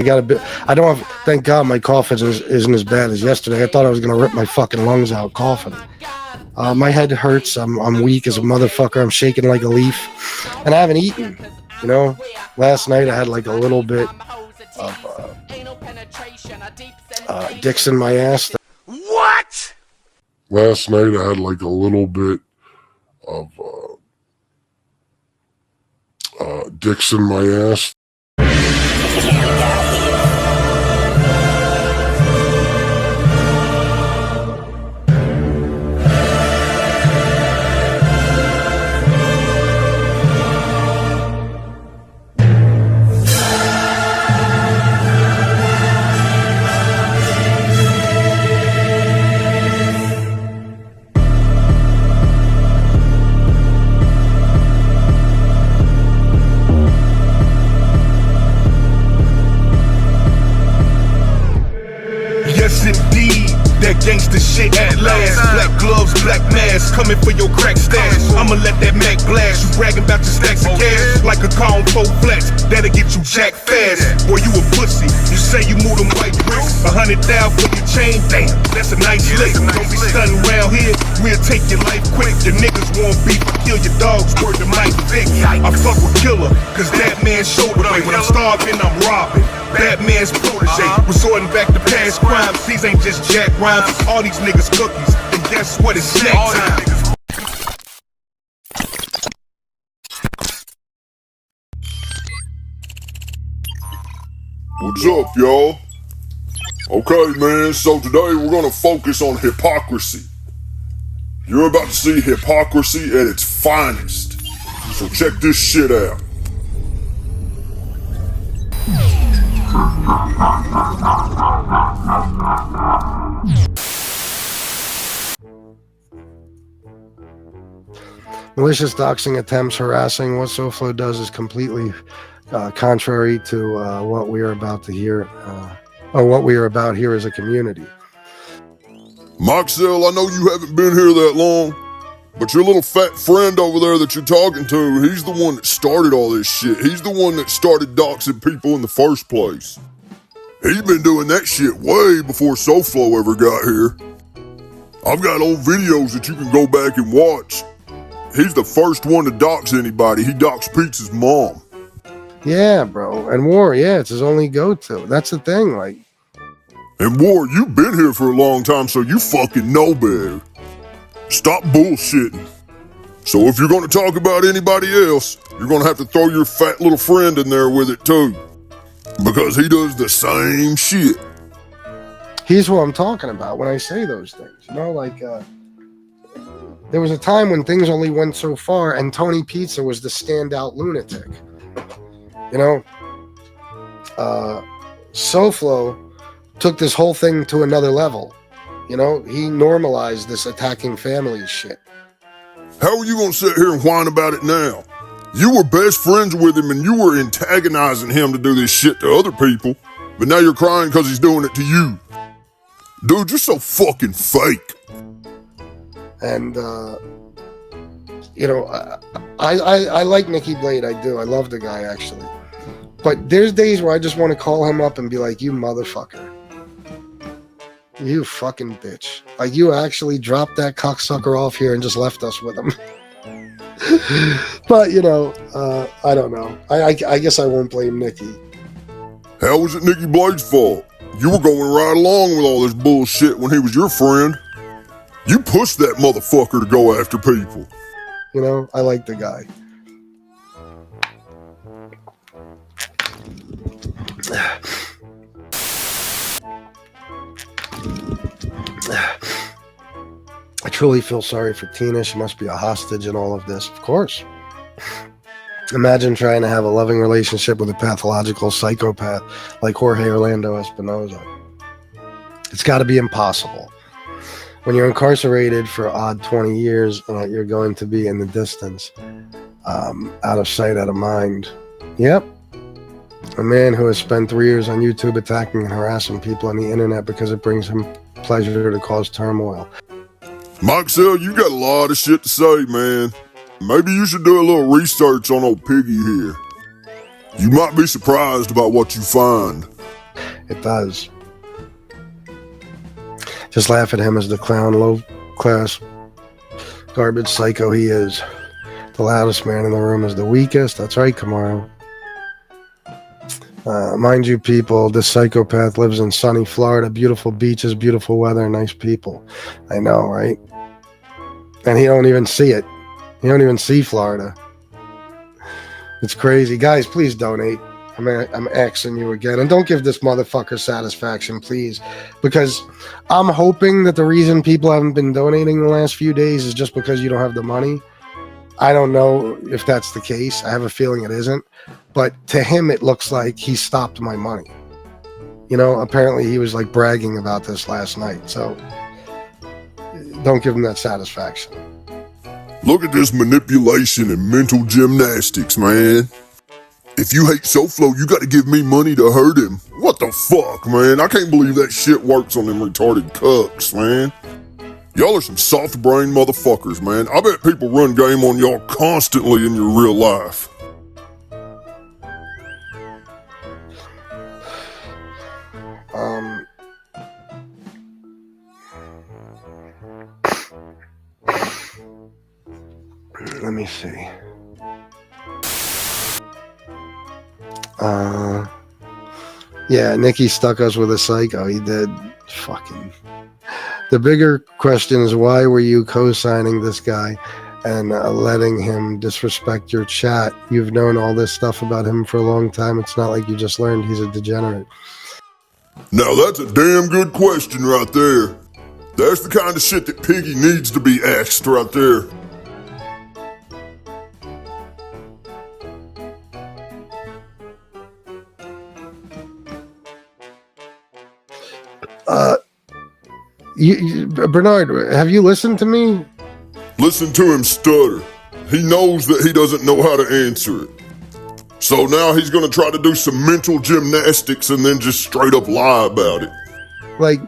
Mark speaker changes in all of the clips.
Speaker 1: I got a bit. I don't have. Thank God my cough isn't as bad as yesterday. I thought I was gonna rip my fucking lungs out coughing. My head hurts. I'm weak as a motherfucker. I'm shaking like a leaf, and I haven't eaten. You know, last night I had like a little bit of dicks in my ass.
Speaker 2: What?
Speaker 3: Last night I had like a little bit of dicks in my ass.
Speaker 2: Yes, indeed, that gangsta shit at last. Black gloves, black mask, coming for your crack stash. I'ma let that Mac blast. You bragging about your stacks of cash like a calm full flats. That'll get you jack fast. Boy, you a pussy. You say you move them white bricks. 100,000 for your chain, damn, that's a nice lick. Don't be stunting around here, we'll take your life quick. Your niggas want beef, I kill your dogs, word to Mike Vick. I fuck with killer, cause that man's shoulder weight. When I'm starving, I'm robbing. Batman's protege, resorting back to past crimes. These ain't just jack rhymes, all these niggas cookies. And guess what, it's snack time.
Speaker 3: What's up, y'all? Okay, man, so today we're gonna focus on hypocrisy. You're about to see hypocrisy at its finest. So check this shit out.
Speaker 1: Malicious doxing attempts, harassing. What SoFlo does is completely contrary to what we are about to hear, or what we are about here as a community.
Speaker 3: Moxell, I know you haven't been here that long, but your little fat friend over there that you're talking to, he's the one that started all this shit. He's the one that started doxing people in the first place. He's been doing that shit way before SoFlo ever got here. I've got old videos that you can go back and watch. He's the first one to dox anybody. He doxed Pete's mom.
Speaker 1: Yeah, bro. And War, yeah, it's his only go-to. That's the thing, like.
Speaker 3: And War, you've been here for a long time, so you fucking know better. Stop bullshitting. So if you're gonna talk about anybody else, you're gonna have to throw your fat little friend in there with it too. Because he does the same shit.
Speaker 1: He's what I'm talking about when I say those things. You know, like, there was a time when things only went so far, and Tony Pizza was the standout lunatic. You know, SoFlo took this whole thing to another level. You know, he normalized this attacking families shit.
Speaker 3: How are you gonna sit here and whine about it now? You were best friends with him and you were antagonizing him to do this shit to other people, but now you're crying because he's doing it to you. Dude, you're so fucking fake.
Speaker 1: And, you know, I like Nikki Blade, I do. I love the guy, actually. But there's days where I just want to call him up and be like, you motherfucker. You fucking bitch. Like, you actually dropped that cocksucker off here and just left us with him. But, you know, I don't know. I guess I won't blame Nikki.
Speaker 3: How was it Nikki Blade's fault? You were going right along with all this bullshit when he was your friend. You pushed that motherfucker to go after people.
Speaker 1: You know, I like the guy. I truly feel sorry for Tina. She must be a hostage in all of this. Of course. Imagine trying to have a loving relationship with a pathological psychopath like Jorge Orlando Espinosa. It's got to be impossible. When you're incarcerated for odd 20 years, you're going to be in the distance, out of sight, out of mind. Yep. A man who has spent 3 years on YouTube attacking and harassing people on the internet because it brings him pleasure to cause turmoil.
Speaker 3: Moxell, you got a lot of shit to say, man. Maybe you should do a little research on old Piggy here. You might be surprised about what you find.
Speaker 1: It does. Just laugh at him as the clown, low-class, garbage psycho he is. The loudest man in the room is the weakest. That's right, Camaro. Mind you, people, this psychopath lives in sunny Florida. Beautiful beaches, beautiful weather, nice people. I know, right? And he don't even see it. He don't even see Florida. It's crazy. Guys, please donate. I'm asking you again. And don't give this motherfucker satisfaction, please. Because I'm hoping that the reason people haven't been donating the last few days is just because you don't have the money. I don't know if that's the case. I have a feeling it isn't. But to him, it looks like he stopped my money. You know, apparently he was like bragging about this last night. So don't give him that satisfaction.
Speaker 3: Look at this manipulation and mental gymnastics, man. If you hate SoFlo, you got to give me money to hurt him. What the fuck, man? I can't believe that shit works on them retarded cucks, man. Y'all are some soft-brained motherfuckers, man. I bet people run game on y'all constantly in your real life.
Speaker 1: Let me see. Yeah, Nikki stuck us with a psycho. He did. Fucking. The bigger question is, why were you co-signing this guy and letting him disrespect your chat? You've known all this stuff about him for a long time. It's not like you just learned he's a degenerate.
Speaker 3: Now that's a damn good question right there. That's the kind of shit that Piggy needs to be asked right there.
Speaker 1: Bernard, have you listened to me?
Speaker 3: Listen to him stutter. He knows that he doesn't know how to answer it. So now he's going to try to do some mental gymnastics and then just straight up lie about it.
Speaker 1: Like,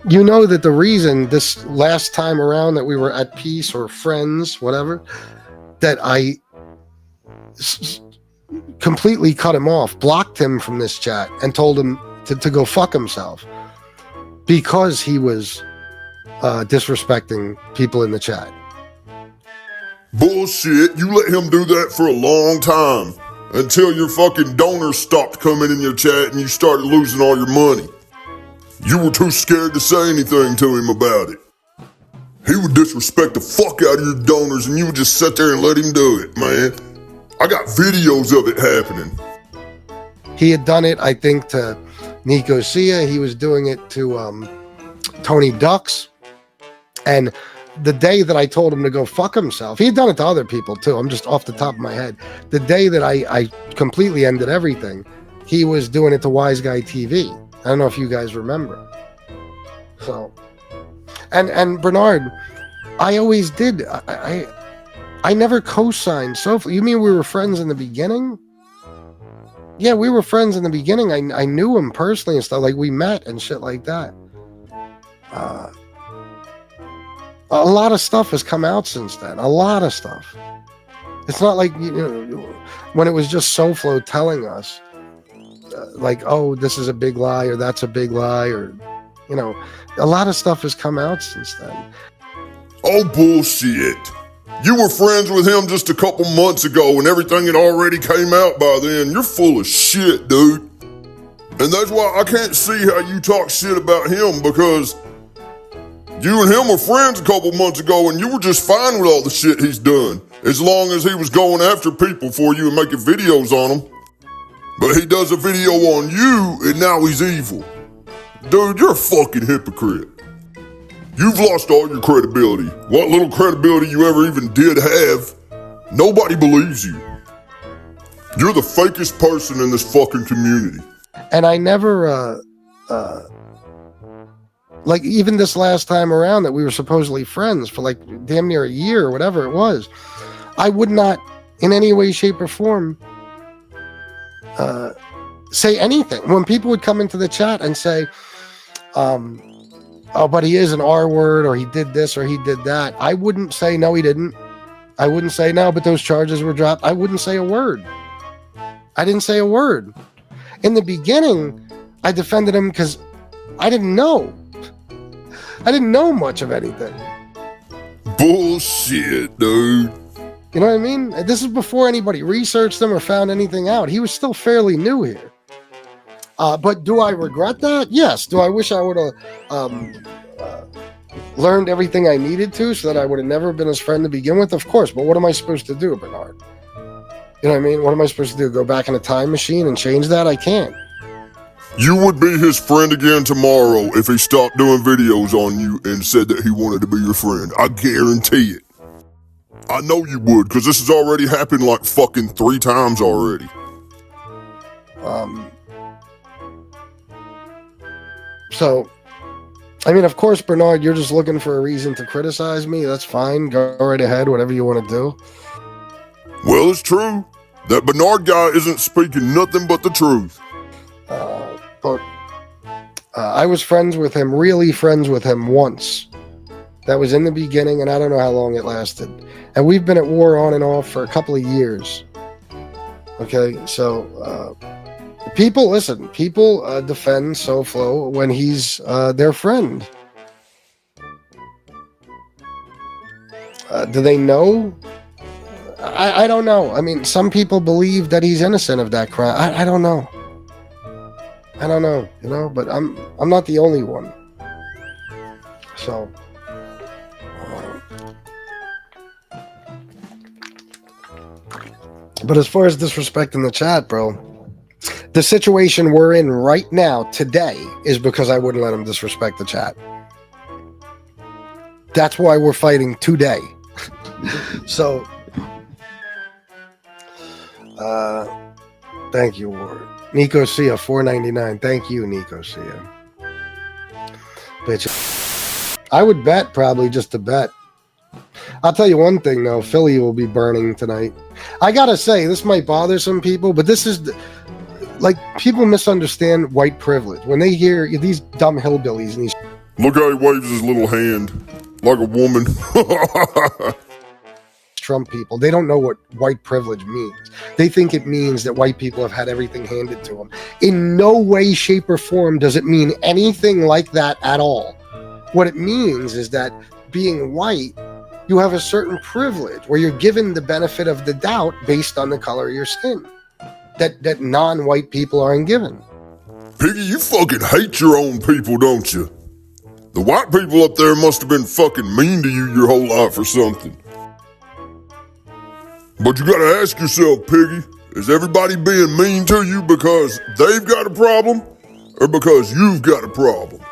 Speaker 1: you know that the reason this last time around that we were at peace or friends, whatever, that I completely cut him off, blocked him from this chat and told him to go fuck himself. Because he was disrespecting people in the chat.
Speaker 3: Bullshit, you let him do that for a long time. Until your fucking donors stopped coming in your chat and you started losing all your money. You were too scared to say anything to him about it. He would disrespect the fuck out of your donors and you would just sit there and let him do it, man. I got videos of it happening.
Speaker 1: He had done it, I think, to Nico Sia. He was doing it to Tony Ducks. And the day that I told him to go fuck himself, he had done it to other people too. I'm just off the top of my head. The day that I completely ended everything, he was doing it to Wise Guy TV. I don't know if you guys remember. So, and Bernard, I always did. I never co-signed SoFlo. You mean we were friends in the beginning? Yeah, we were friends in the beginning. I knew him personally and stuff. Like, we met and shit like that. A lot of stuff has come out since then. A lot of stuff. It's not like, you know, when it was just SoFlo telling us, like, oh, this is a big lie or that's a big lie, or, you know, a lot of stuff has come out since then.
Speaker 3: Oh, bullshit. You were friends with him just a couple months ago and everything had already came out by then. You're full of shit, dude. And that's why I can't see how you talk shit about him, because you and him were friends a couple months ago and you were just fine with all the shit he's done, as long as he was going after people for you and making videos on them. But he does a video on you and now he's evil. Dude, you're a fucking hypocrite. You've lost all your credibility. What little credibility you ever even did have, nobody believes you. You're the fakest person in this fucking community.
Speaker 1: And I never, like, even this last time around that we were supposedly friends for like damn near a year or whatever it was, I would not in any way, shape, or form say anything. When people would come into the chat and say, oh, but he is an R word, or he did this, or he did that, I wouldn't say, no, he didn't. I wouldn't say, no, but those charges were dropped. I wouldn't say a word. I didn't say a word. In the beginning, I defended him because I didn't know. I didn't know much of anything.
Speaker 3: Bullshit, dude.
Speaker 1: You know what I mean? This is before anybody researched him or found anything out. He was still fairly new here. But do I regret that? Yes. Do I wish I would have learned everything I needed to so that I would have never been his friend to begin with? Of course. But what am I supposed to do, Bernard? You know what I mean? What am I supposed to do? Go back in a time machine and change that? I can't.
Speaker 3: You would be his friend again tomorrow if he stopped doing videos on you and said that he wanted to be your friend. I guarantee it. I know you would, because this has already happened like fucking 3 times already.
Speaker 1: So, I mean, of course, Bernard, you're just looking for a reason to criticize me. That's fine. Go right ahead, whatever you want to do.
Speaker 3: Well, it's true. That Bernard guy isn't speaking nothing but the truth.
Speaker 1: But I was friends with him, really friends with him once. That was in the beginning, and I don't know how long it lasted. And we've been at war on and off for a couple of years. Okay, so people defend SoFlo when he's their friend. Do they know? I don't know. I mean, some people believe that he's innocent of that crime. I don't know. I don't know, you know, but I'm not the only one. So, but as far as disrespecting the chat, bro, the situation we're in right now, today, is because I wouldn't let him disrespect the chat. That's why we're fighting today. So, thank you, Ward. Nico Sia, $4.99. Thank you, Nico Sia. Bitch. I would bet, probably just to bet. I'll tell you one thing, though. Philly will be burning tonight. I gotta say, this might bother some people, but this is... like, people misunderstand white privilege. When they hear these dumb hillbillies and these...
Speaker 3: Look how he waves his little hand. Like a woman.
Speaker 1: Trump people, they don't know what white privilege means. They think it means that white people have had everything handed to them. In no way, shape, or form does it mean anything like that at all. What it means is that being white, you have a certain privilege where you're given the benefit of the doubt based on the color of your skin that non-white people aren't given.
Speaker 3: Piggy, you fucking hate your own people, don't you? The white people up there must have been fucking mean to you your whole life or something. But you gotta ask yourself, Piggy, is everybody being mean to you because they've got a problem or because you've got a problem?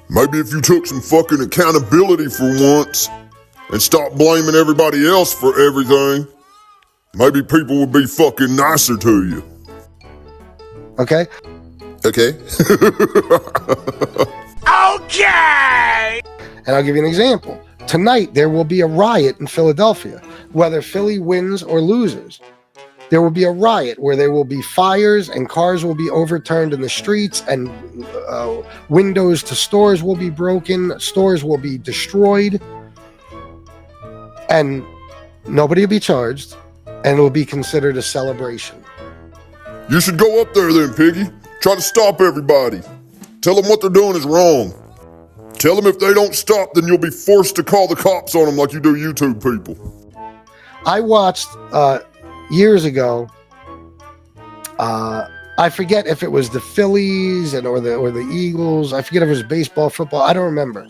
Speaker 3: Maybe if you took some fucking accountability for once and stopped blaming everybody else for everything, maybe people would be fucking nicer to you.
Speaker 1: Okay?
Speaker 3: Okay.
Speaker 2: Okay!
Speaker 1: And I'll give you an example. Tonight, there will be a riot in Philadelphia. Whether Philly wins or loses, there will be a riot where there will be fires and cars will be overturned in the streets and windows to stores will be broken, stores will be destroyed, and nobody will be charged, and it will be considered a celebration.
Speaker 3: You should go up there then, Piggy. Try to stop everybody. Tell them what they're doing is wrong. Tell them if they don't stop, then you'll be forced to call the cops on them like you do YouTube people.
Speaker 1: I watched years ago. I forget if it was the Phillies or the Eagles. I forget if it was baseball, football. I don't remember.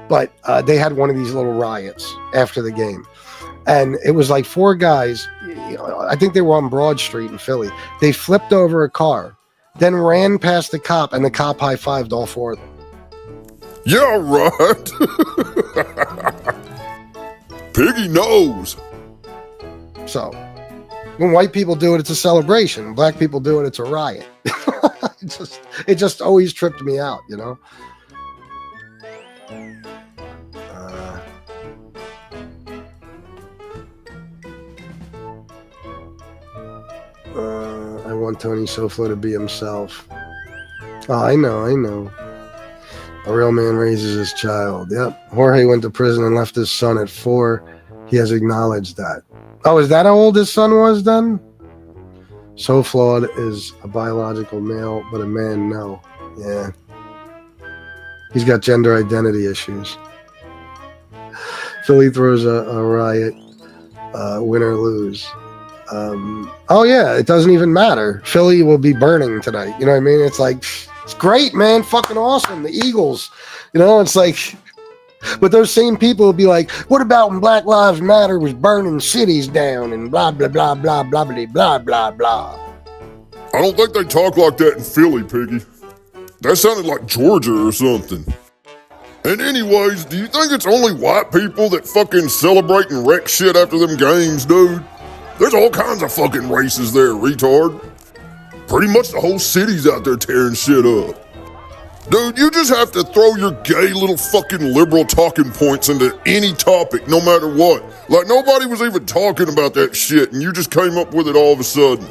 Speaker 1: But they had one of these little riots after the game, and it was like 4 guys. I think they were on Broad Street in Philly. They flipped over a car, then ran past the cop, and the cop high-fived all 4 of them.
Speaker 3: Yeah, right. Piggy knows.
Speaker 1: So, when white people do it, it's a celebration. When black people do it, it's a riot. it just always tripped me out, you know? I want Tony SoFlo to be himself. Oh, I know. A real man raises his child. Yep. Jorge went to prison and left his son at 4. He has acknowledged that. Oh, is that how old his son was then? So Flawed is a biological male, but a man, no. Yeah. He's got gender identity issues. Philly throws a riot, win or lose. Oh, yeah, it doesn't even matter. Philly will be burning tonight. You know what I mean? It's like, it's great, man. Fucking awesome. The Eagles. You know, it's like, but those same people will be like, what about when Black Lives Matter was burning cities down and blah, blah, blah, blah, blah, blah, blah, blah, blah.
Speaker 3: I don't think they talk like that in Philly, Piggy. That sounded like Georgia or something. And anyways, do you think it's only white people that fucking celebrate and wreck shit after them games, dude? There's all kinds of fucking races there, retard. Pretty much the whole city's out there tearing shit up. Dude, you just have to throw your gay little fucking liberal talking points into any topic, no matter what. Like nobody was even talking about that shit, and you just came up with it all of a sudden.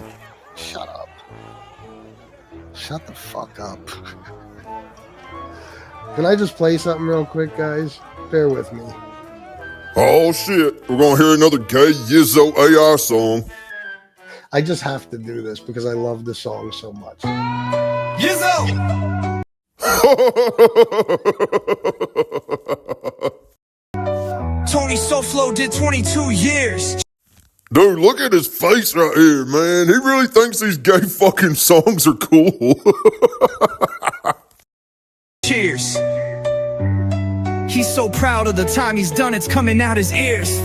Speaker 1: Shut up. Shut the fuck up. Can I just play something real quick, guys? Bear with me.
Speaker 3: Oh shit, we're gonna hear another gay Yizzo AI song.
Speaker 1: I just have to do this because I love the song so much.
Speaker 2: Yizzo! Tony SoFlo did 22 years.
Speaker 3: Dude, look at his face right here, man. He really thinks these gay fucking songs are cool.
Speaker 2: Cheers. He's so proud of the time he's done, it's coming out his ears.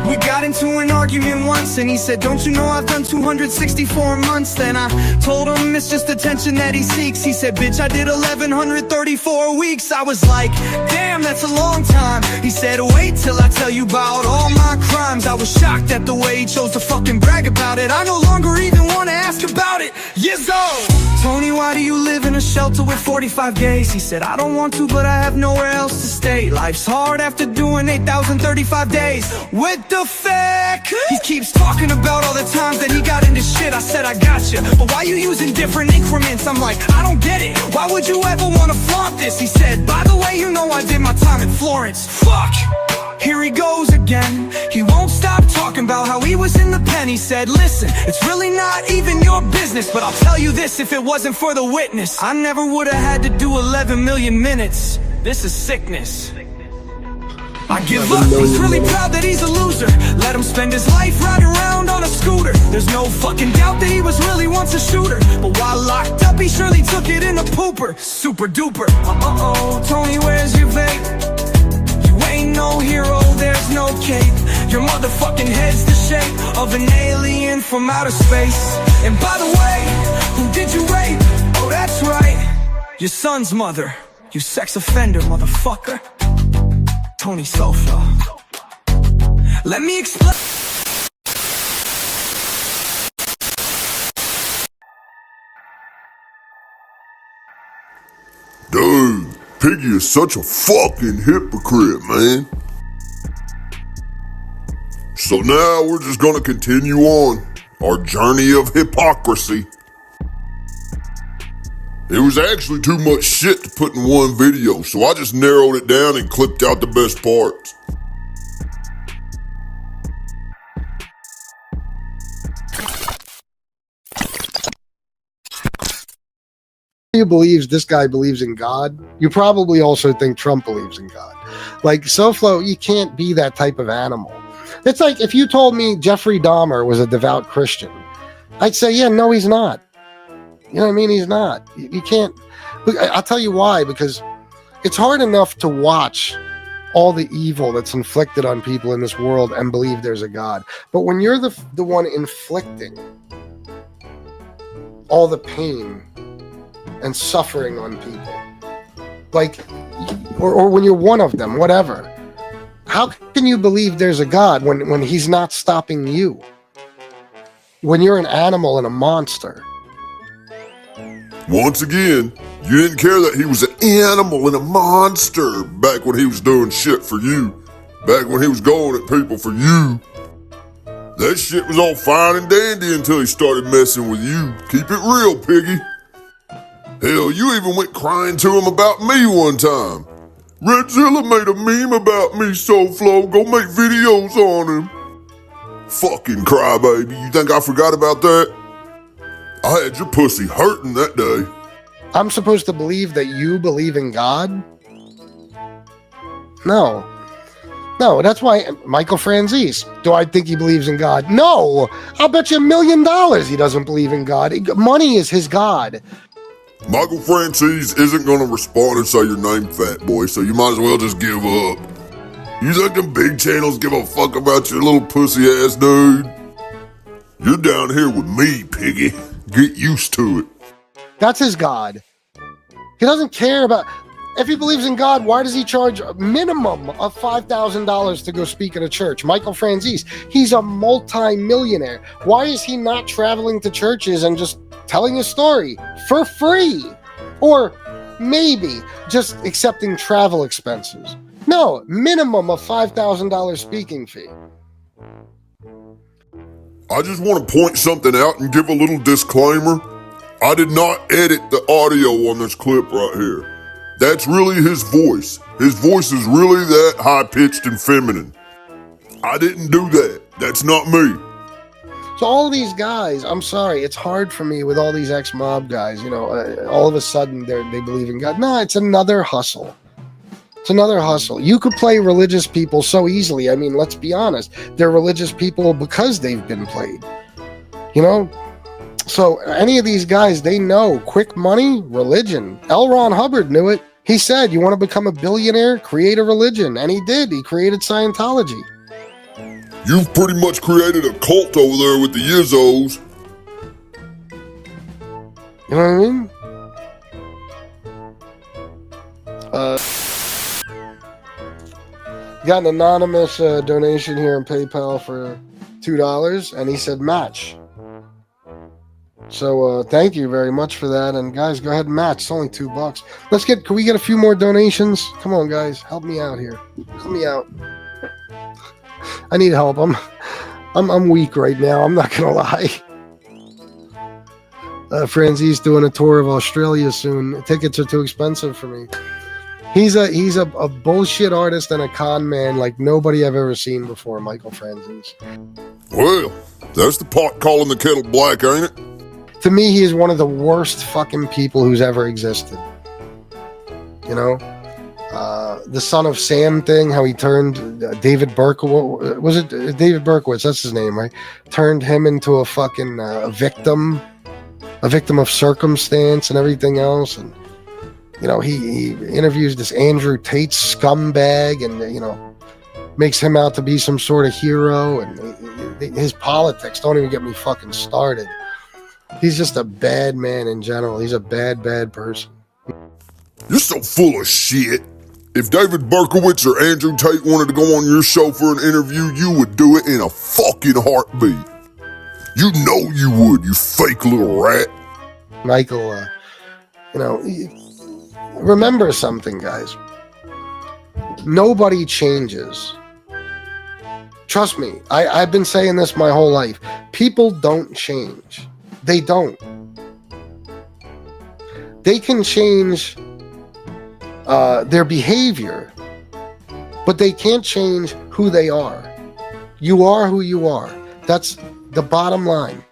Speaker 2: We got into an argument once and he said, don't you know I've done 264 months? Then I told him it's just attention that he seeks. He said, bitch, I did 1134 weeks. I was like, damn, that's a long time. He said, wait till I tell you about all my crimes. I was shocked at the way he chose to fucking brag about it. I no longer even want to ask about it. Yizzo! Tony, why do you live in a shelter with 45 gays? He said, I don't want to, but I have nowhere else to stay. Life's hard after doing 8,035 days. With the fuck? He keeps talking about all the times that he got into shit. I said, I gotcha, but why you using different increments? I'm like, I don't get it. Why would you ever want to flaunt this? He said, by the way, you know I did my time in Florence. Fuck! Here he goes again. He won't stop talking about how he was in the pen. He said, listen, it's really not even your business, but I'll tell you this, if it wasn't for the witness, I never would have had to do 11 million minutes. This is sickness. I give up, he's really proud that he's a loser. Let him spend his life riding around on a scooter. There's no fucking doubt that he was really once a shooter, but while locked up he surely took it in a pooper. Super duper. Uh-oh, Tony, where's your vape? Ain't no hero, there's no cape. Your motherfucking head's the shape of an alien from outer space. And by the way, who did you rape? Oh, that's right, your son's mother. You sex offender, motherfucker. Tony SoFlo. Let me explain.
Speaker 3: Dude, Piggy is such a fucking hypocrite, man. So now we're just gonna continue on our journey of hypocrisy. It was actually too much shit to put in one video, so I just narrowed it down and clipped out the best parts.
Speaker 1: You believes this guy believes in God, you probably also think Trump believes in God. Like SoFlo, you can't be that type of animal. It's like if you told me Jeffrey Dahmer was a devout Christian, I'd say, yeah, no, he's not. You know what I mean? He's not. You can't. I'll tell you why, because it's hard enough to watch all the evil that's inflicted on people in this world and believe there's a God. But when you're the one inflicting all the pain and suffering on people, like, or when you're one of them, whatever, how can you believe there's a God when he's not stopping you? When you're an animal and a monster.
Speaker 3: Once again, you didn't care that he was an animal and a monster back when he was doing shit for you. Back when he was going at people for you. That shit was all fine and dandy until he started messing with you. Keep it real, Piggy. Hell, you even went crying to him about me one time. Redzilla made a meme about me, SoFlo. Go make videos on him. Fucking crybaby. You think I forgot about that? I had your pussy hurting that day.
Speaker 1: I'm supposed to believe that you believe in God? No. No, that's why Michael Franzese. Do I think he believes in God? No. I'll bet you $1 million he doesn't believe in God. Money is his God.
Speaker 3: Michael Franzese isn't gonna respond and say your name, fat boy, so you might as well just give up. You think them big channels give a fuck about your little pussy ass dude? You're down here with me, piggy. Get used to it.
Speaker 1: That's his God. He doesn't care about... If he believes in God, why does he charge a minimum of $5,000 to go speak at a church? Michael Franzese, he's a multi-millionaire. Why is he not traveling to churches and just telling his story for free? Or maybe just accepting travel expenses? No, minimum of $5,000 speaking fee.
Speaker 3: I just want to point something out and give a little disclaimer. I did not edit the audio on this clip right here. That's really his voice. His voice is really that high-pitched and feminine. I didn't do that. That's not me.
Speaker 1: So all these guys, I'm sorry, it's hard for me with all these ex-mob guys, all of a sudden they believe in God. No, it's another hustle. It's another hustle. You could play religious people so easily. I mean, let's be honest. They're religious people because they've been played. So any of these guys, they know quick money, religion. L. Ron Hubbard knew it. He said, you want to become a billionaire? Create a religion. And he did. He created Scientology.
Speaker 3: You've pretty much created a cult over there with the Yizzos.
Speaker 1: You know what I mean? Got an anonymous donation here in PayPal for $2, and he said match. So thank you very much for that, and guys, go ahead and match. It's only $2. Can we get a few more donations? Come on, guys, help me out here. Help me out. I need help. I'm weak right now. I'm not gonna lie. Franzie's doing a tour of Australia soon. Tickets are too expensive for me. He's a bullshit artist and a con man like nobody I've ever seen before, Michael Franzese.
Speaker 3: Well, that's the pot calling the kettle black, ain't it?
Speaker 1: To me, he is one of the worst fucking people who's ever existed. The Son of Sam thing, how he turned David Berkowitz, was it David Berkowitz? That's his name, right? Turned him into a fucking victim of circumstance and everything else. And, he interviews this Andrew Tate scumbag and, makes him out to be some sort of hero. And his politics, don't even get me fucking started. He's just a bad man in general. He's a bad, bad person.
Speaker 3: You're so full of shit. If David Berkowitz or Andrew Tate wanted to go on your show for an interview, you would do it in a fucking heartbeat. You know you would, you fake little rat.
Speaker 1: Michael, remember something, guys. Nobody changes. Trust me, I've been saying this my whole life. People don't change. They don't. They can change their behavior, but they can't change who they are. You are who you are. That's the bottom line.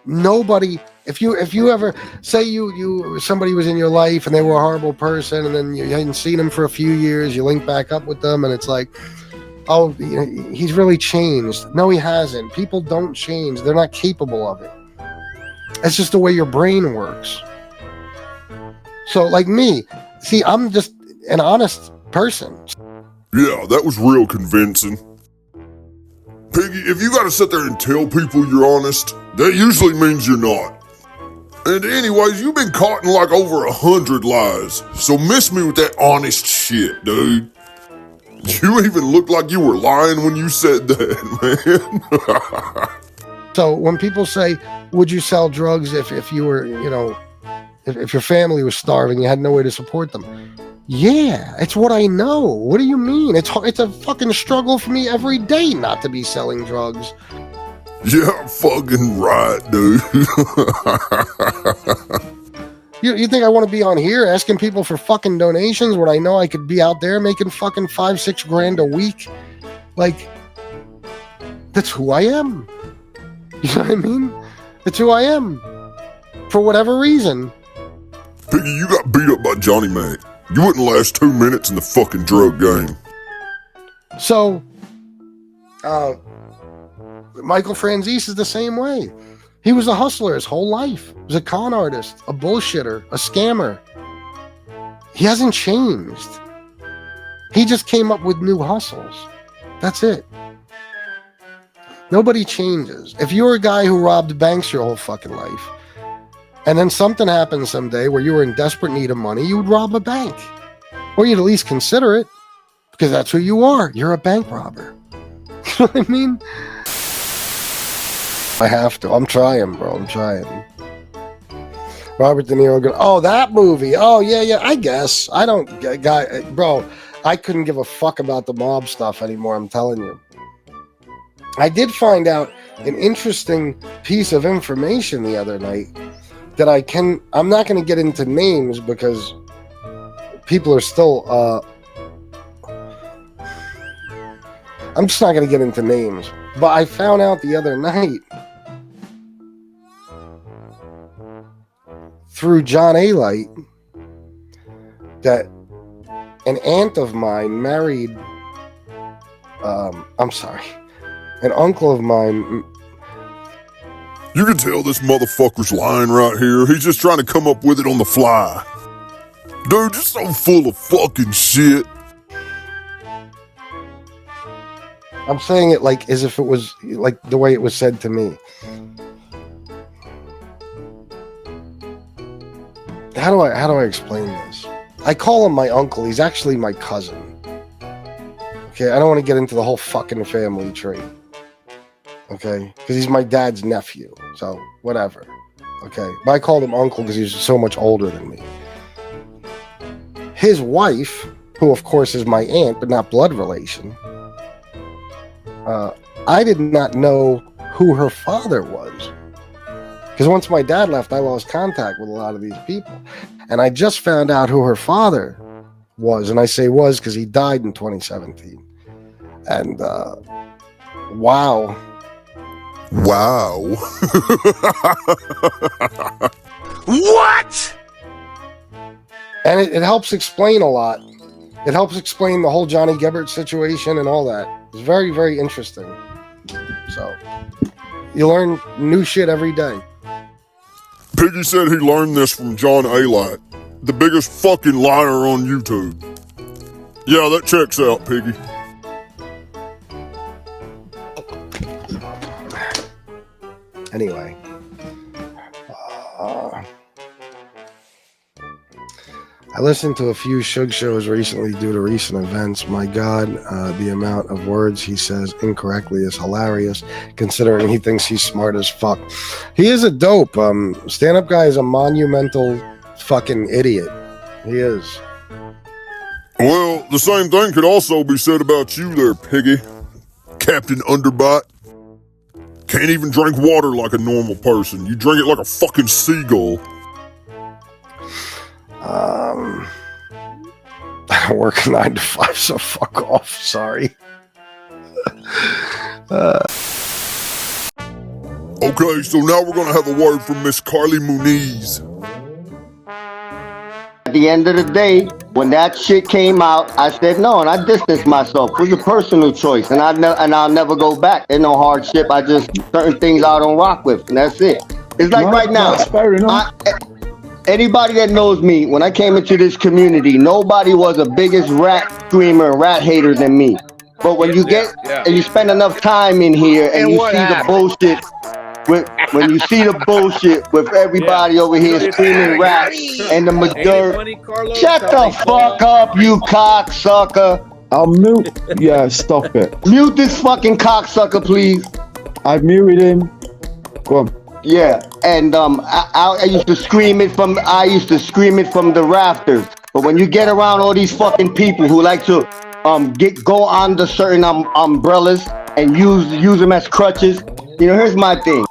Speaker 1: Nobody, if you ever say somebody was in your life and they were a horrible person, and then you hadn't seen them for a few years, you link back up with them, and it's like, oh, he's really changed. No, he hasn't. People don't change. They're not capable of it. It's just the way your brain works. So, like me, see, I'm just an honest person.
Speaker 3: Yeah, that was real convincing. Piggy, if you gotta sit there and tell people you're honest, that usually means you're not. And anyways, you've been caught in like over 100 lies, so miss me with that honest shit, dude. You even looked like you were lying when you said that, man.
Speaker 1: So when people say, would you sell drugs if you were, if your family was starving, you had no way to support them? Yeah, it's what I know. What do you mean? It's a fucking struggle for me every day not to be selling drugs.
Speaker 3: Yeah, fucking right, dude.
Speaker 1: You think I want to be on here asking people for fucking donations when I know I could be out there making fucking $5-6 grand a week? Like, that's who I am. You know what I mean? That's who I am. for whatever reason.
Speaker 3: Piggy, you got beat up by Johnny Mac. You wouldn't last 2 minutes in the fucking drug game.
Speaker 1: So, Michael Franzese is the same way. He was a hustler his whole life. He was a con artist, a bullshitter, a scammer. He hasn't changed. He just came up with new hustles. That's it. Nobody changes. If you're a guy who robbed banks your whole fucking life, and then something happened someday where you were in desperate need of money, you would rob a bank. Or you'd at least consider it, because that's who you are. You're a bank robber. You know what I mean? I have to. I'm trying, bro. I'm trying. Robert De Niro going, oh, that movie. Oh, yeah. I guess. I don't, bro, I couldn't give a fuck about the mob stuff anymore. I'm telling you. I did find out an interesting piece of information the other night that I'm not going to get into names because people are still, I'm just not going to get into names. But I found out the other night through John A. Light that an aunt of mine married, an uncle of mine.
Speaker 3: You can tell this motherfucker's lying right here. He's just trying to come up with it on the fly. Dude, you're so full of fucking shit.
Speaker 1: I'm saying it like as if it was like the way it was said to me. How do I explain this? I call him my uncle. He's actually my cousin. Okay, I don't want to get into the whole fucking family tree. Okay, because he's my dad's nephew. So whatever. Okay, but I called him uncle because he's so much older than me. His wife, who of course is my aunt but not blood relation, I did not know who her father was. Because once my dad left, I lost contact with a lot of these people. And I just found out who her father was. And I say was because he died in 2017. And, wow.
Speaker 3: Wow.
Speaker 2: What?
Speaker 1: And it helps explain a lot. It helps explain the whole Johnny Gebert situation and all that. It's very, very interesting. So, you learn new shit every day.
Speaker 3: Piggy said he learned this from John A. Light, the biggest fucking liar on YouTube. Yeah, that checks out, Piggy.
Speaker 1: Anyway. I listened to a few Suge shows recently due to recent events. My God, the amount of words he says incorrectly is hilarious, considering he thinks he's smart as fuck. He is a dope. Stand-up guy is a monumental fucking idiot. He is.
Speaker 3: Well, the same thing could also be said about you there, Piggy. Captain Underbite. Can't even drink water like a normal person. You drink it like a fucking seagull.
Speaker 1: I work 9 to 5, so fuck off. Sorry.
Speaker 3: Okay, so now we're gonna have a word from Miss Carly Muniz.
Speaker 4: At the end of the day, when that shit came out, I said no, and I distanced myself. It was a personal choice, and I'll never go back. There's no hardship. I just certain things I don't rock with, and that's it. It's like right now.
Speaker 5: That's fair enough.
Speaker 4: Anybody that knows me, when I came into this community, nobody was a biggest rat screamer, rat hater than me. But when you get and you spend enough time in here and you see the bullshit, when you see the bullshit with everybody over here screaming rat and the majority, shut the fuck up, you cocksucker.
Speaker 5: I'll mute. Yeah, stop it.
Speaker 4: Mute this fucking cocksucker, please.
Speaker 5: I've muted him. Go on.
Speaker 4: Yeah, and I used to scream it from the rafters. But when you get around all these fucking people who like to go under certain umbrellas and use them as crutches, you know, here's my thing.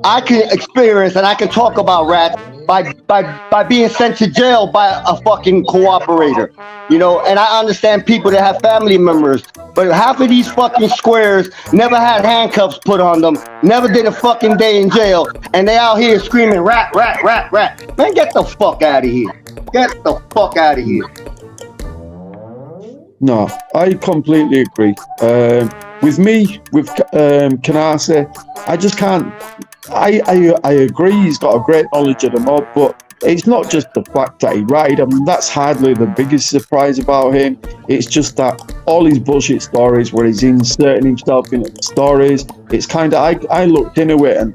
Speaker 4: I can experience and I can talk about rats by being sent to jail by a fucking cooperator. You know, and I understand people that have family members, but half of these fucking squares never had handcuffs put on them, never did a fucking day in jail, and they out here screaming rat, rat, rat, rat. Man, get the fuck out of here. Get the fuck out of here.
Speaker 5: No, I completely agree. With me, with Canarsie, I just can't. I agree. He's got a great knowledge of the mob, but it's not just the fact that he ratted. I mean, that's hardly the biggest surprise about him. It's just that all his bullshit stories, where he's inserting himself into the stories, it's kind of. I looked into it and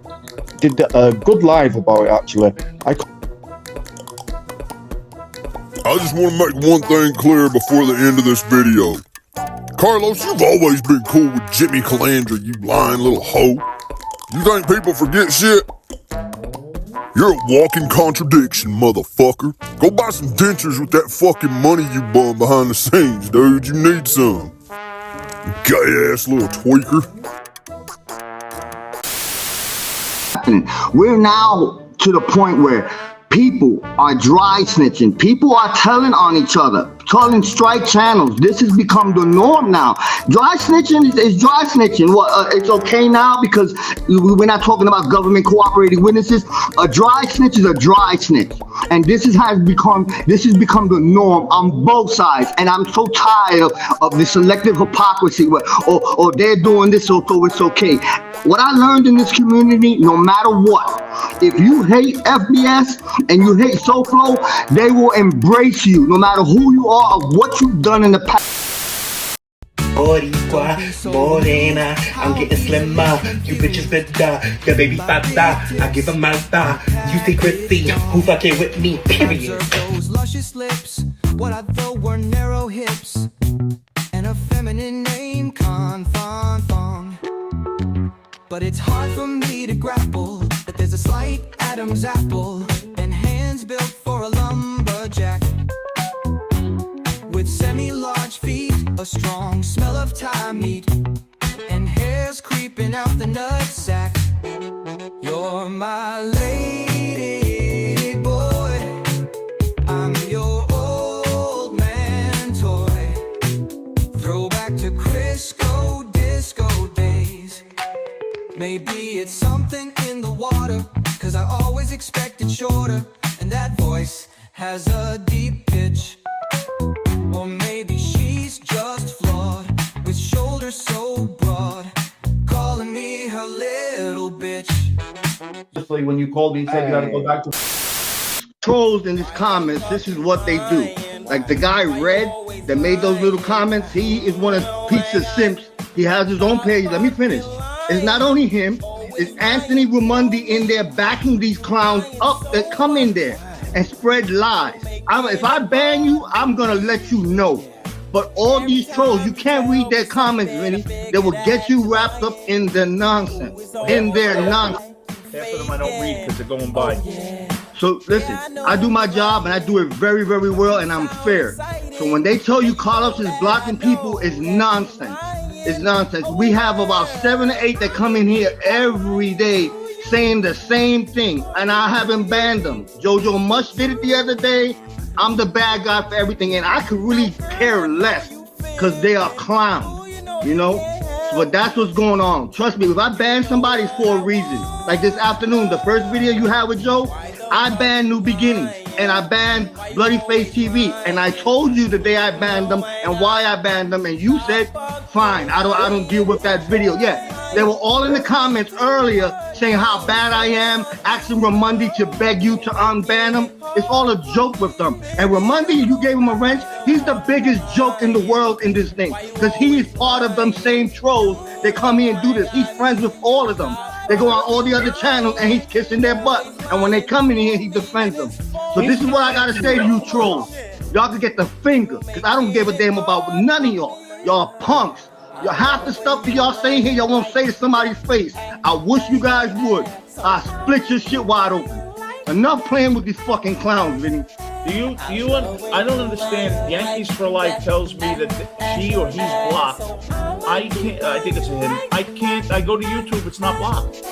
Speaker 5: did a good live about it. Actually,
Speaker 3: I just want to make one thing clear before the end of this video. Carlos, you've always been cool with Jimmy Calandra, you lying little hoe. You think people forget shit? You're a walking contradiction, motherfucker. Go buy some dentures with that fucking money you bum behind the scenes, dude. You need some. Gay-ass little tweaker.
Speaker 4: We're now to the point where people are dry snitching. People are telling on each other, telling strike channels. This has become the norm now. Dry snitching is dry snitching. Well, it's okay now because we're not talking about government cooperating witnesses. A dry snitch is a dry snitch, and this has become the norm on both sides. And I'm so tired of the selective hypocrisy where or they're doing this so it's okay. What I learned in this community, no matter what, if you hate FBS and you hate SoFlo, they will embrace you no matter who you are or what you've done in the past.
Speaker 6: Boricua, morena, I'm getting slimmer. You bitches better, the baby fata. I give a mouth, you secrecy. Who fucking with me, period.
Speaker 7: Those luscious lips, what I thought were narrow hips, and a feminine name, Thong. But it's hard for me to grapple that there's a slight Adam's apple and hands built for a lumberjack with semi-large feet, a strong smell of Thai meat, and hairs creeping out the nutsack. You're my lady boy, I'm your old man toy. Throwback to Crisco disco days. Maybe it's something in the water, cause I always expected shorter, and that voice has a deep pitch. Or maybe she's just flawed, with shoulders so broad, calling me her little bitch.
Speaker 8: When you called me and said you gotta go back to
Speaker 4: Trolls in his comments, this is what they do. Like the guy Red that made those little comments, he is one of Pizza Simps. He has his own page. Let me finish. It's not only him, it's Anthony Ramundi in there backing these clowns up that come in there and spread lies. If I ban you, I'm gonna let you know. But all these trolls, you can't read their comments, Vinny. They will get you wrapped up in their nonsense, in their nonsense.
Speaker 8: half of them I don't read because they're going by.
Speaker 4: So listen, I do my job and I do it very, very well, and I'm fair. So when they tell you Carlos is blocking people, it's nonsense. It's nonsense. We have about 7 or 8 that come in here every day saying the same thing, and I haven't banned them. Jojo Mush did it the other day. I'm the bad guy for everything, and I could really care less because they are clowns, you know? But that's what's going on. Trust me, if I ban somebody, it's for a reason. Like this afternoon, the first video you had with Joe, I banned New Beginnings and I banned Bloody Face TV, and I told you the day I banned them and why I banned them, and you said, fine, I don't deal with that video. Yeah, they were all in the comments earlier saying how bad I am, asking Ramundi to beg you to unban them. It's all a joke with them. And Ramundi, you gave him a wrench. He's the biggest joke in the world in this thing because he is part of them same trolls that come here and do this. He's friends with all of them. They go on all the other channels and he's kissing their butt. And when they come in here, he defends them. So this is what I gotta say to you trolls. Y'all can get the finger, because I don't give a damn about none of y'all. Y'all punks. Y'all half the stuff that y'all saying here, y'all won't say to somebody's face. I wish you guys would. I split your shit wide open. Enough playing with these fucking clowns, Vinny.
Speaker 8: I don't understand. Yankees for Life tells me that she or he's blocked. I think it's a him. I go to YouTube, it's not blocked.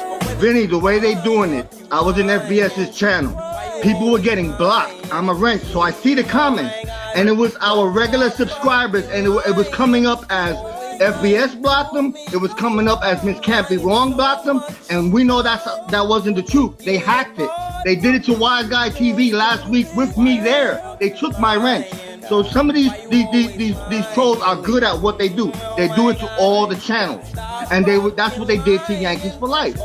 Speaker 4: Vinny, the way they doing it, I was in FBS's channel. People were getting blocked. I'm a wrench, so I see the comments, and it was our regular subscribers, and it was coming up as FBS blocked them. It was coming up as Miss Can't Be Wrong blocked them, and we know that wasn't the truth. They hacked it. They did it to Wise Guy TV last week with me there. They took my wrench. So some of these trolls are good at what they do. They do it to all the channels, and that's what they did to Yankees for Life.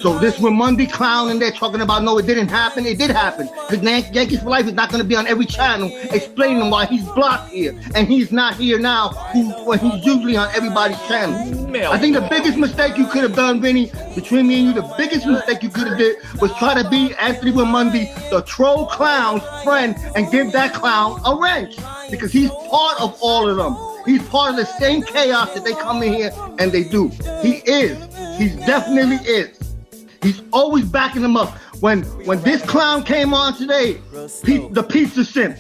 Speaker 4: So this Monday clown and they're talking about no, it didn't happen. It did happen because Yankees for Life is not going to be on every channel explaining why he's blocked here and he's not here now when he's usually on everybody's channel. I think the biggest mistake you could have done, Vinny, between me and you, the biggest mistake you could have did was try to be Anthony Monday, the troll clown's friend, and give that clown a wrench because he's part of all of them. He's part of the same chaos that they come in here and they do. He is. He definitely is. He's always backing them up. When this clown came on today, the pizza simp,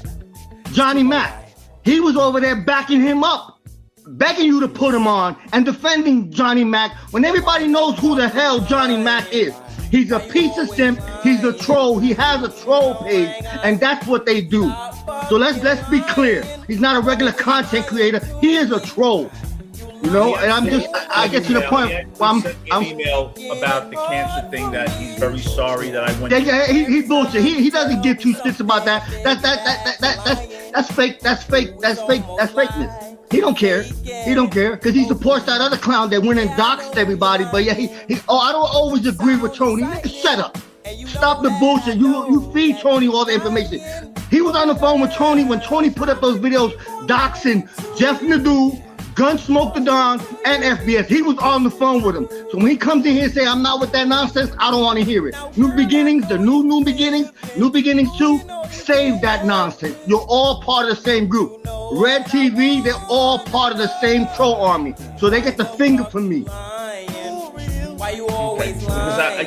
Speaker 4: Johnny Mac, he was over there backing him up, begging you to put him on and defending Johnny Mac when everybody knows who the hell Johnny Mac is. He's a pizza simp, he's a troll, he has a troll page, and that's what they do. So let's be clear. He's not a regular content creator, he is a troll. You know, and I get to the point where I'm
Speaker 8: email about the cancer thing that he's very sorry that I went.
Speaker 4: Yeah, he bullshit. He doesn't give two shits about that. That's fake. That's fakeness. He don't care. He don't care because he supports that other clown that went and doxed everybody. But yeah, I don't always agree with Tony. Shut up. Stop the bullshit. You feed Tony all the information. He was on the phone with Tony when Tony put up those videos doxing Jeff Nadeau, Gunsmoke the Don, and FBS. He was on the phone with him. So when he comes in here and say, I'm not with that nonsense, I don't want to hear it. New beginnings, the new beginnings, new beginnings too, save that nonsense. You're all part of the same group. Red TV, they're all part of the same troll army. So they get the finger from me.
Speaker 8: Because I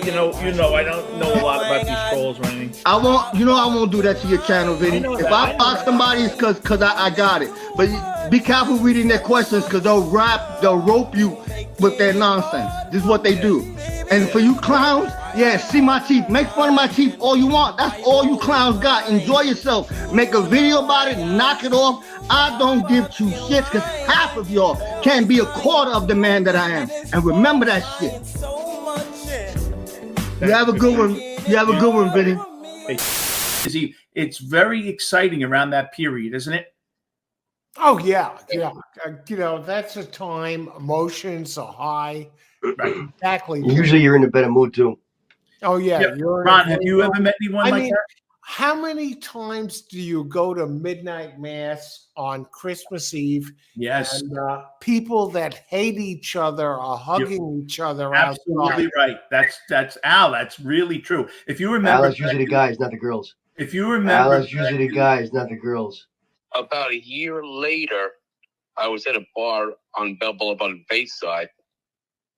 Speaker 8: don't know a lot about these trolls or anything.
Speaker 4: I won't do that to your channel, Vinny. If I box somebody, it's because I got it. But be careful reading their questions because they'll rope you with their nonsense. This is what they do. And for you clowns, yeah, see my teeth. Make fun of my teeth all you want. That's all you clowns got. Enjoy yourself. Make a video about it, knock it off. I don't give two shits because half of y'all can't be a quarter of the man that I am. And remember that shit. You have a good one. You have a good one, Vinny.
Speaker 8: It's very exciting around that period, isn't it?
Speaker 9: Oh, yeah. That's a time, emotions are high.
Speaker 8: Right.
Speaker 9: Exactly.
Speaker 4: Usually you're in a better mood, too.
Speaker 9: Oh, yeah.
Speaker 8: Ron, have you ever met anyone like that?
Speaker 9: How many times do you go to midnight mass on Christmas Eve?
Speaker 8: Yes.
Speaker 9: And people that hate each other are hugging each other
Speaker 8: Absolutely
Speaker 9: outside.
Speaker 8: right. That's Al. That's really true. If you remember,
Speaker 4: Al is usually the guys, not the girls.
Speaker 8: If you remember,
Speaker 4: Al is usually the guys, not the girls.
Speaker 10: About a year later, I was at a bar on Bell Boulevard in Bayside,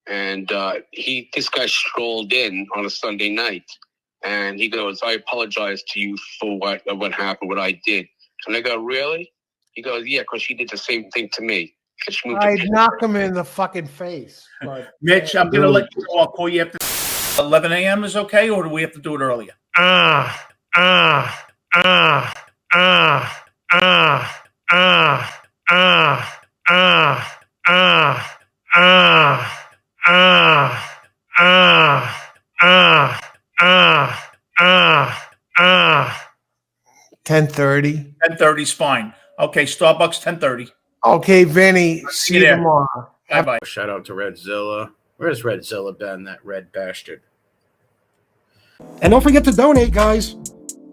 Speaker 10: and this guy strolled in on a Sunday night, and he goes, "I apologize to you for what happened, what I did." And I go, "Really?" He goes, "Yeah, because she did the same thing to me."
Speaker 9: I'd knock him in the fucking face. But,
Speaker 8: Mitch, I'm going to let you know. I'll call you after 11 a.m. is okay, or do we have to do it earlier?
Speaker 9: $10:30.
Speaker 8: 10:30 is fine. Okay, Starbucks 10:30.
Speaker 9: Okay, Vinny. See you
Speaker 8: there.
Speaker 9: tomorrow.
Speaker 8: Bye bye.
Speaker 11: Shout out to Redzilla. Where's Redzilla been, that red bastard?
Speaker 1: And don't forget to donate, guys.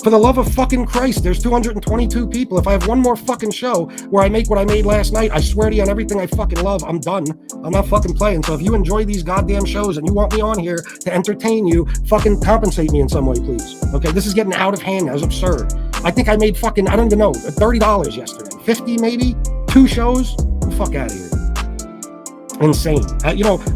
Speaker 1: For the love of fucking Christ, there's 222 people. If I have one more fucking show where I make what I made last night, I swear to you on everything I fucking love, I'm done. I'm not fucking playing. So if you enjoy these goddamn shows and you want me on here to entertain you, fucking compensate me in some way, please. Okay, this is getting out of hand. That was absurd. I think I made fucking, I don't even know, $30 yesterday. 50 maybe? 2 shows? Get the fuck out of here.
Speaker 12: insane.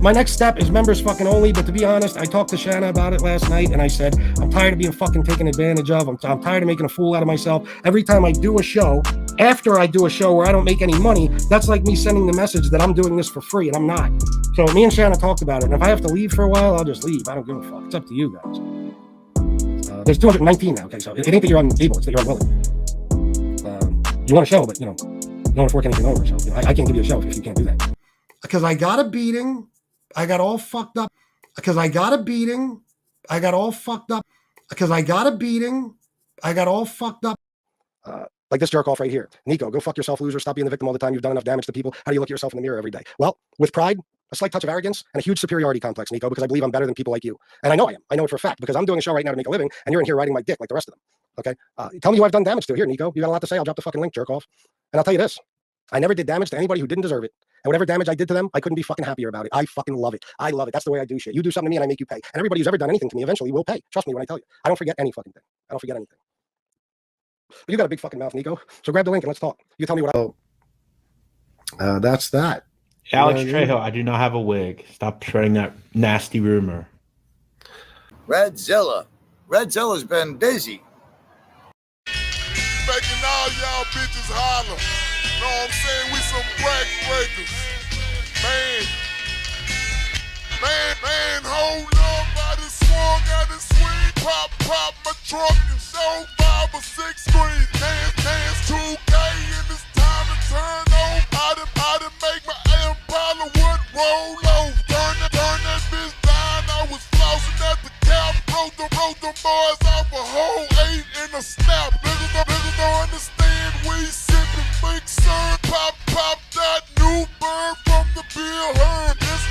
Speaker 12: My next step is members fucking only, but to be honest, I talked to Shanna about it last night, and I said, I'm tired of being fucking taken advantage of. I'm tired of making a fool out of myself. Every time I do a show, after I do a show where I don't make any money, that's like me sending the message that I'm doing this for free, and I'm not. So me and Shanna talked about it, and if I have to leave for a while, I'll just leave. I don't give a fuck. It's up to you guys. There's 219 now, okay? So it ain't that you're unable, it's that you're unwilling. You want a show, but, you don't want to fork anything over, so I can't give you a show if you can't do that. Because I got a beating, I got all fucked up. Because I got a beating, I got all fucked up. Because I got a beating, I got all fucked up. Like this jerk off right here. Nico, go fuck yourself, loser. Stop being the victim all the time. You've done enough damage to people. How do you look at yourself in the mirror every day? Well, with pride, a slight touch of arrogance, and a huge superiority complex, Nico, because I believe I'm better than people like you. And I know I am. I know it for a fact, because I'm doing a show right now to make a living, and you're in here riding my dick like the rest of them. Okay? Tell me who I've done damage to. Here, Nico, you got a lot to say. I'll drop the fucking link, jerk off. And I'll tell you this. I never did damage to anybody who didn't deserve it. And whatever damage I did to them, I couldn't be fucking happier about it. I fucking love it. I love it. That's the way I do shit. You do something to me and I make you pay. And everybody who's ever done anything to me eventually will pay. Trust me when I tell you. I don't forget any fucking thing. I don't forget anything. But you got a big fucking mouth, Nico. So grab the link and let's talk. You tell me what
Speaker 1: that's that.
Speaker 13: Alex Trejo, I do not have a wig. Stop spreading that nasty rumor.
Speaker 14: Redzilla's been busy.
Speaker 3: Making all y'all bitches holler. Know what I'm saying? We some crack breakers. Man, hold up. I done swung out the swing. Pop my truck and show 5 or 6 screens. Dance 2K and it's time to turn on. I done make my Impala wood roll over. Turn that bitch down. I was flossing at the cap. Broke the boys off a whole 8 in a snap. Niggas don't understand. We sippin' big sun. Pop that new bird from the beer herd. It's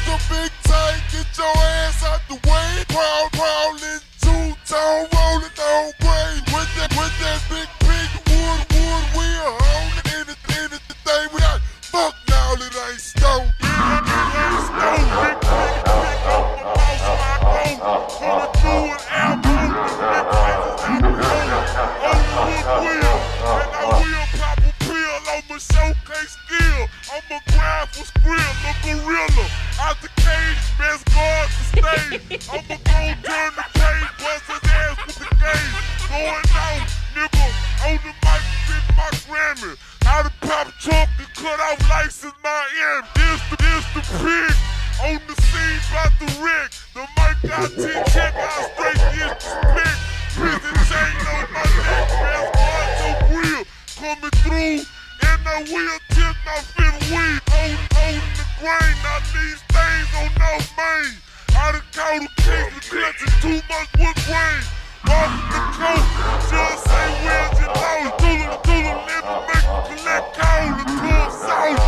Speaker 3: the big tank. Get your ass out the way. Prowling 2-tone, rolling on grade. With that big wood, we are holding anything we got. Fuck now, it ain't stone. Showcase skill, I'm a grind for skrill, a gorilla. Out the cage, best guard the stage. I'ma go turn the page, bust his ass with the game. Going out, nigga, on the mic, spit my Grammy. How to pop trunk and cut off license my M. This the pig, on the scene, bout the wreck. The mic got 10 check, I straight get the spit. Prison chain on my neck, best guard so real. Coming through. And I will tip my fifth weed. Holding the grain, I need stains on no main. I done caught a case with clutching too much wood grain. Off the coast, just say where's your nose? Do the liver, make you collect cold and club sauce.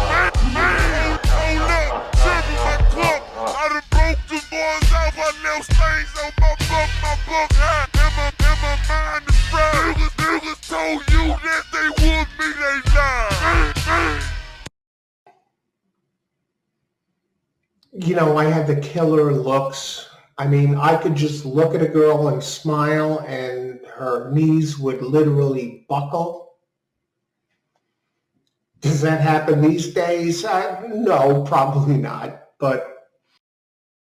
Speaker 3: Man, hold up, serving my cup. I done broke the boys off, I left stains on my buck high. And my mind is fried. Niggas told you that they would me, they lied.
Speaker 9: I had the killer looks. I mean, I could just look at a girl and smile and her knees would literally buckle. Does that happen these days? No, probably not. But